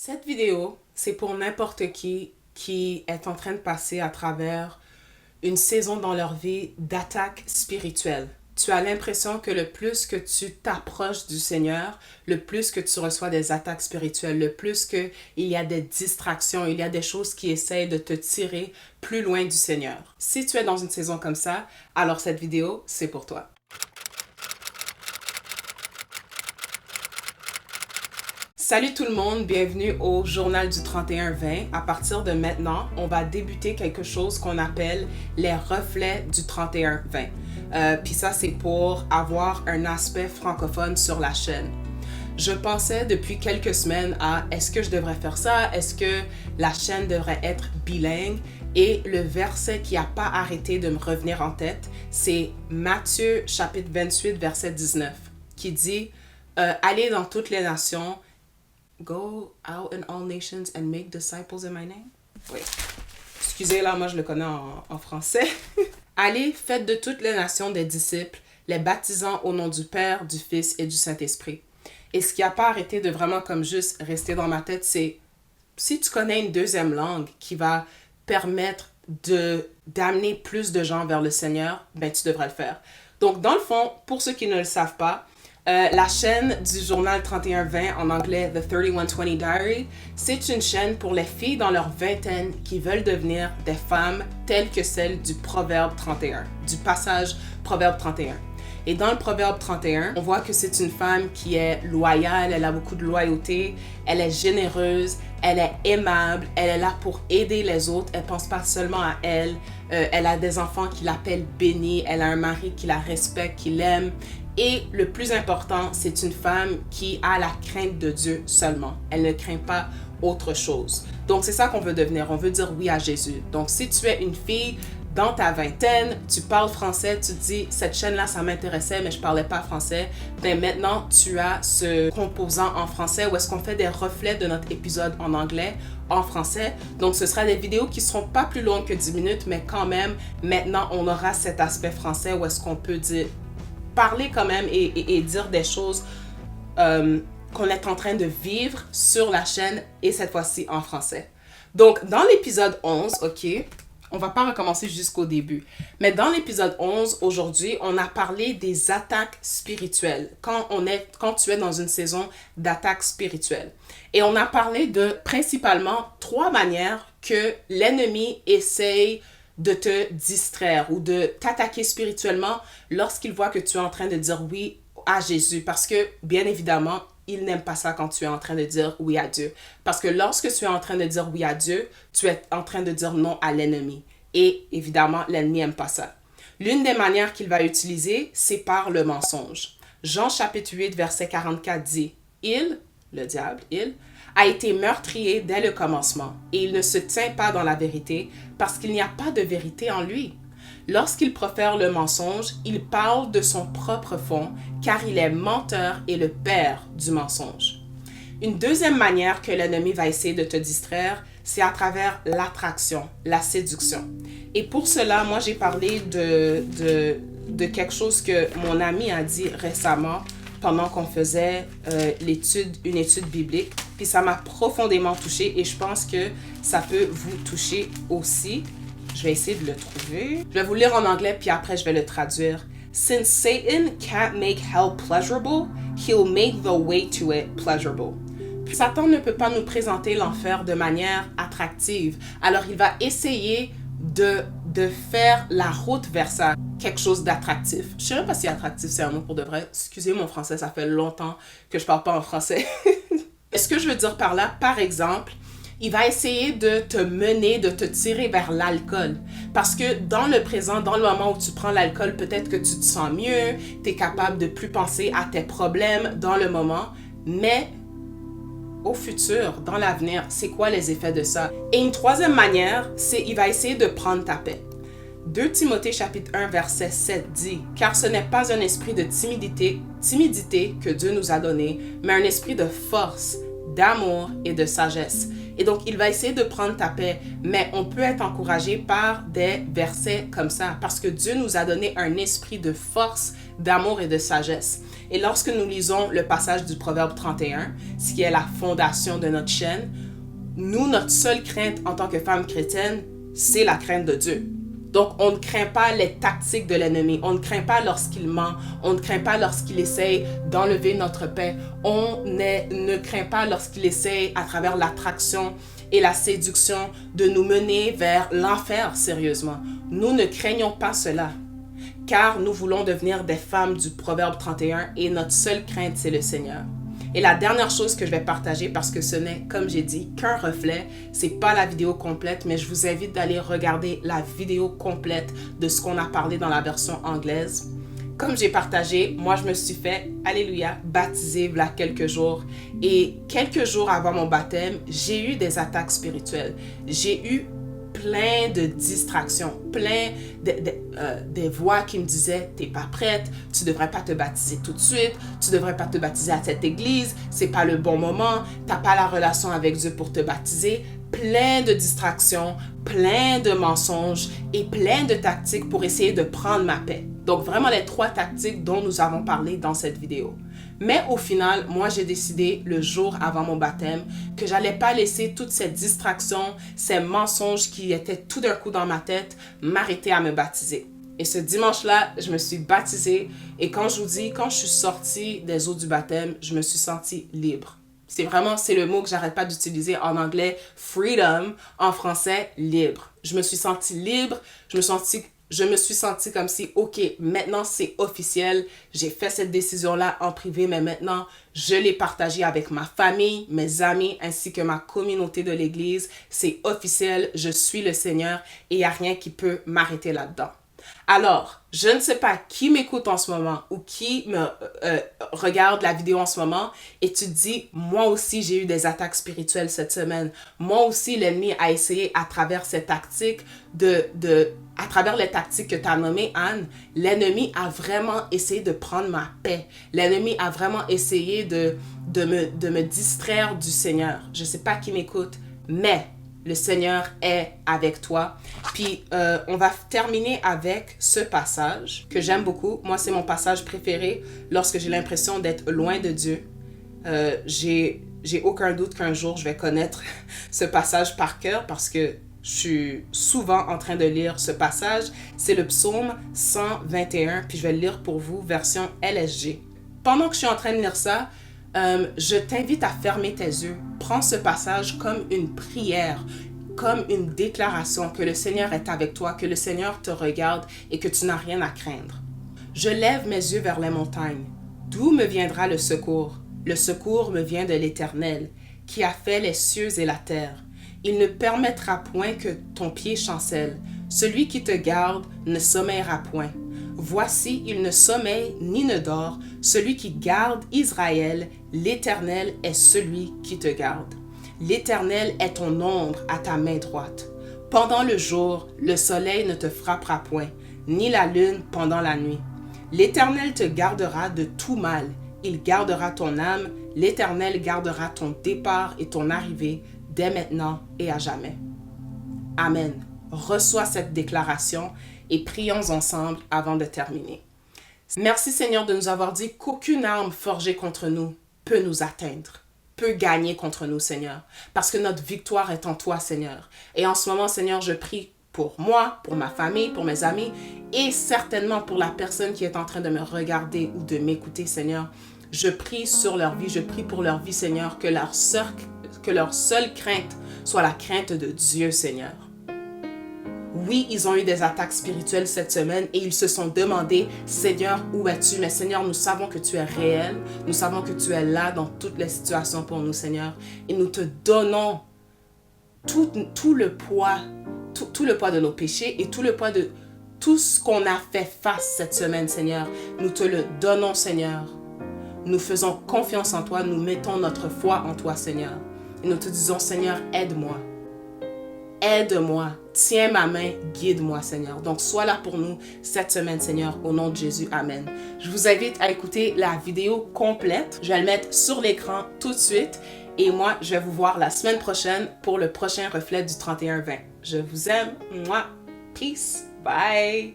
Cette vidéo, c'est pour n'importe qui est en train de passer à travers une saison dans leur vie d'attaque spirituelle. Tu as l'impression que le plus que tu t'approches du Seigneur, le plus que tu reçois des attaques spirituelles, le plus qu'il y a des distractions, il y a des choses qui essayent de te tirer plus loin du Seigneur. Si tu es dans une saison comme ça, alors cette vidéo, c'est pour toi. Salut tout le monde, bienvenue au Journal du 31-20. À partir de maintenant, on va débuter quelque chose qu'on appelle les reflets du 31-20. Puis ça, c'est pour avoir un aspect francophone sur la chaîne. Je pensais depuis quelques semaines à est-ce que je devrais faire ça? Est-ce que la chaîne devrait être bilingue? Et le verset qui n'a pas arrêté de me revenir en tête, c'est Matthieu chapitre 28, verset 19, qui dit « Allez dans toutes les nations, go out in all nations and make disciples in my name. » Oui. Excusez, là, moi je le connais en français. Allez, faites de toutes les nations des disciples, les baptisant au nom du Père, du Fils et du Saint-Esprit. Et ce qui n'a pas arrêté de vraiment comme juste rester dans ma tête, c'est si tu connais une deuxième langue qui va permettre d'amener plus de gens vers le Seigneur, ben tu devrais le faire. Donc, dans le fond, pour ceux qui ne le savent pas, la chaîne du journal 31-20, en anglais The 3120 Diary, c'est une chaîne pour les filles dans leur vingtaine qui veulent devenir des femmes telles que celles du Proverbe 31, du passage Proverbe 31. Et dans le Proverbe 31, on voit que c'est une femme qui est loyale, elle a beaucoup de loyauté, elle est généreuse, elle est aimable, elle est là pour aider les autres, elle pense pas seulement à elle, elle a des enfants qui l'appellent bénie, elle a un mari qui la respecte, qui l'aime. Et le plus important, c'est une femme qui a la crainte de Dieu seulement. Elle ne craint pas autre chose. Donc, c'est ça qu'on veut devenir. On veut dire oui à Jésus. Donc, si tu es une fille dans ta vingtaine, tu parles français, tu te dis, cette chaîne-là, ça m'intéressait, mais je parlais pas français. Ben maintenant, tu as ce composant en français où est-ce qu'on fait des reflets de notre épisode en anglais, en français. Donc, ce sera des vidéos qui seront pas plus longues que 10 minutes, mais quand même, maintenant, on aura cet aspect français où est-ce qu'on peut dire parler quand même et dire des choses qu'on est en train de vivre sur la chaîne et cette fois-ci en français. Donc, dans l'épisode 11, OK, on va pas recommencer jusqu'au début, mais dans l'épisode 11, aujourd'hui, on a parlé des attaques spirituelles, quand tu es dans une saison d'attaque spirituelle. Et on a parlé de principalement 3 manières que l'ennemi essaye de te distraire ou de t'attaquer spirituellement lorsqu'il voit que tu es en train de dire oui à Jésus. Parce que, bien évidemment, il n'aime pas ça quand tu es en train de dire oui à Dieu. Parce que lorsque tu es en train de dire oui à Dieu, tu es en train de dire non à l'ennemi. Et évidemment, l'ennemi n'aime pas ça. L'une des manières qu'il va utiliser, c'est par le mensonge. Jean chapitre 8, verset 44 dit « Il, le diable, il, a été meurtrier dès le commencement, et il ne se tient pas dans la vérité, parce qu'il n'y a pas de vérité en lui. Lorsqu'il profère le mensonge, il parle de son propre fond, car il est menteur et le père du mensonge. » Une deuxième manière que l'ennemi va essayer de te distraire, c'est à travers l'attraction, la séduction. Et pour cela, moi, j'ai parlé de quelque chose que mon ami a dit récemment, pendant qu'on faisait une étude biblique. Puis ça m'a profondément touchée et je pense que ça peut vous toucher aussi. Je vais essayer de le trouver. Je vais vous le lire en anglais puis après je vais le traduire. Since Satan can't make hell pleasurable, he'll make the way to it pleasurable. Satan ne peut pas nous présenter l'enfer de manière attractive. Alors il va essayer de faire la route vers ça, quelque chose d'attractif. Je ne sais même pas si attractif c'est un mot pour de vrai. Excusez mon français, ça fait longtemps que je ne parle pas en français. Ce que je veux dire par là, par exemple, il va essayer de te mener, de te tirer vers l'alcool. Parce que dans le présent, dans le moment où tu prends l'alcool, peut-être que tu te sens mieux, tu es capable de plus penser à tes problèmes dans le moment, mais au futur, dans l'avenir, c'est quoi les effets de ça? Et une troisième manière, c'est il va essayer de prendre ta paix. 2 Timothée chapitre 1 verset 7 dit « Car ce n'est pas un esprit de timidité que Dieu nous a donné, mais un esprit de force, d'amour et de sagesse. » Et donc, il va essayer de prendre ta paix, mais on peut être encouragé par des versets comme ça, parce que Dieu nous a donné un esprit de force, d'amour et de sagesse. Et lorsque nous lisons le passage du Proverbe 31, ce qui est la fondation de notre chaîne, nous, notre seule crainte en tant que femme chrétienne, c'est la crainte de Dieu. Donc, on ne craint pas les tactiques de l'ennemi. On ne craint pas lorsqu'il ment. On ne craint pas lorsqu'il essaye d'enlever notre paix. Ne craint pas lorsqu'il essaye, à travers l'attraction et la séduction, de nous mener vers l'enfer, sérieusement. Nous ne craignons pas cela, car nous voulons devenir des femmes du Proverbe 31 et notre seule crainte, c'est le Seigneur. Et la dernière chose que je vais partager, parce que ce n'est, comme j'ai dit, qu'un reflet, c'est pas la vidéo complète, mais je vous invite d'aller regarder la vidéo complète de ce qu'on a parlé dans la version anglaise. Comme j'ai partagé, moi je me suis fait, alléluia, baptiser il y a quelques jours. Et quelques jours avant mon baptême, j'ai eu des attaques spirituelles. J'ai eu plein de distractions, plein des voix qui me disaient « T'es pas prête, tu devrais pas te baptiser tout de suite, tu devrais pas te baptiser à cette église, c'est pas le bon moment, t'as pas la relation avec Dieu pour te baptiser. » Plein de distractions, plein de mensonges et plein de tactiques pour essayer de prendre ma paix. Donc vraiment les 3 tactiques dont nous avons parlé dans cette vidéo. Mais au final, moi j'ai décidé le jour avant mon baptême que j'allais pas laisser toutes ces distractions, ces mensonges qui étaient tout d'un coup dans ma tête m'arrêter à me baptiser. Et ce dimanche-là, je me suis baptisée et quand je vous dis, quand je suis sortie des eaux du baptême, je me suis sentie libre. C'est le mot que j'arrête pas d'utiliser en anglais, freedom, en français, libre. Je me suis sentie libre, je me suis sentie comme si, ok, maintenant c'est officiel, j'ai fait cette décision-là en privé, mais maintenant je l'ai partagée avec ma famille, mes amis, ainsi que ma communauté de l'Église. C'est officiel, je suis le Seigneur et il n'y a rien qui peut m'arrêter là-dedans. Alors, je ne sais pas qui m'écoute en ce moment ou qui me regarde la vidéo en ce moment et tu te dis, moi aussi j'ai eu des attaques spirituelles cette semaine. Moi aussi l'ennemi a essayé à travers ces tactiques à travers les tactiques que tu as nommées, Anne, l'ennemi a vraiment essayé de prendre ma paix. L'ennemi a vraiment essayé de me distraire du Seigneur. Je ne sais pas qui m'écoute, mais le Seigneur est avec toi. Puis, on va terminer avec ce passage que j'aime beaucoup. Moi, c'est mon passage préféré lorsque j'ai l'impression d'être loin de Dieu. J'ai aucun doute qu'un jour, je vais connaître ce passage par cœur parce que je suis souvent en train de lire ce passage. C'est le psaume 121, puis je vais le lire pour vous, version LSG. Pendant que je suis en train de lire ça, je t'invite à fermer tes yeux. Prends ce passage comme une prière, comme une déclaration que le Seigneur est avec toi, que le Seigneur te regarde et que tu n'as rien à craindre. Je lève mes yeux vers les montagnes. D'où me viendra le secours? Le secours me vient de l'Éternel, qui a fait les cieux et la terre. Il ne permettra point que ton pied chancelle. Celui qui te garde ne sommeillera point. Voici, il ne sommeille ni ne dort. Celui qui garde Israël, l'Éternel est celui qui te garde. L'Éternel est ton ombre à ta main droite. Pendant le jour, le soleil ne te frappera point, ni la lune pendant la nuit. L'Éternel te gardera de tout mal. Il gardera ton âme. L'Éternel gardera ton départ et ton arrivée dès maintenant et à jamais. Amen. Reçois cette déclaration et prions ensemble avant de terminer. Merci Seigneur de nous avoir dit qu'aucune arme forgée contre nous peut nous atteindre, peut gagner contre nous Seigneur, parce que notre victoire est en toi Seigneur. Et en ce moment Seigneur, je prie pour moi, pour ma famille, pour mes amis et certainement pour la personne qui est en train de me regarder ou de m'écouter Seigneur. Je prie sur leur vie, je prie pour leur vie Seigneur, que leur seule crainte soit la crainte de Dieu Seigneur. Oui, ils ont eu des attaques spirituelles cette semaine et ils se sont demandé, Seigneur, où es-tu? Mais Seigneur, nous savons que tu es réel. Nous savons que tu es là dans toutes les situations pour nous, Seigneur. Et nous te donnons tout le poids de nos péchés et tout le poids de tout ce qu'on a fait face cette semaine, Seigneur. Nous te le donnons, Seigneur. Nous faisons confiance en toi. Nous mettons notre foi en toi, Seigneur. Et nous te disons, Seigneur, aide-moi. Aide-moi, tiens ma main, guide-moi, Seigneur. Donc, sois là pour nous cette semaine, Seigneur, au nom de Jésus. Amen. Je vous invite à écouter la vidéo complète. Je vais le mettre sur l'écran tout de suite. Et moi, je vais vous voir la semaine prochaine pour le prochain reflet du 31-20. Je vous aime. Moi. Peace. Bye.